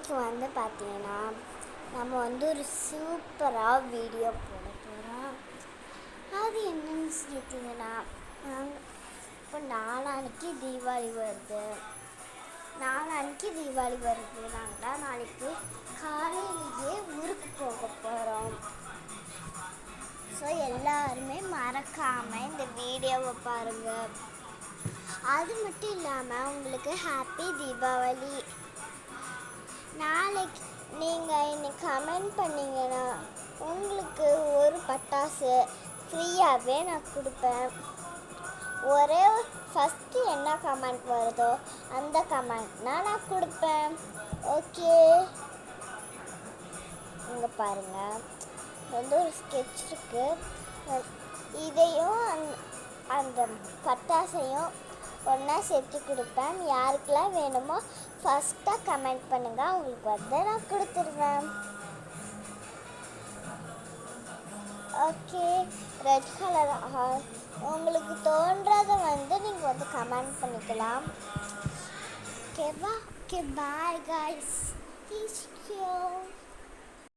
இன்றைக்கி பார்த்தீங்கன்னா நம்ம ஒரு சூப்பராக வீடியோ போட போகிறோம். அது என்னன்னு கேட்டிங்கன்னா, இப்போ நாளான்னைக்கு தீபாவளி வருது. நாங்கள் நாளைக்கு காலையிலேயே ஊருக்கு போக போகிறோம். ஸோ எல்லாருமே மறக்காமல் இந்த வீடியோவை பாருங்கள். அது மட்டும் இல்லாமல் உங்களுக்கு ஹாப்பி தீபாவளி. நாளைக்கு நீங்கள் இன்னைக்கு கமெண்ட் பண்ணிங்கன்னா உங்களுக்கு ஒரு பட்டாசு ஃப்ரீயாகவே நான் கொடுப்பேன். ஒரே ஃபஸ்ட்டு என்ன கமெண்ட் வருதோ அந்த கமெண்ட்னால் நான் கொடுப்பேன். ஓகே, இங்கே பாருங்கள், ஒரு ஸ்கெட்ச் இருக்குது. இதையும் அந்த பட்டாசையும் ஒன்றா சேர்த்து கொடுப்பேன். யாருக்கெல்லாம் வேணுமோ ஃபஸ்ட்டாக கமெண்ட் பண்ணுங்கள், உங்களுக்கு நான் கொடுத்துருவேன். ஓகே, ரெட் கலர் உங்களுக்கு தோன்றதை நீங்கள் கமெண்ட் பண்ணிக்கலாம். ஓகேவா? Okay, bye guys.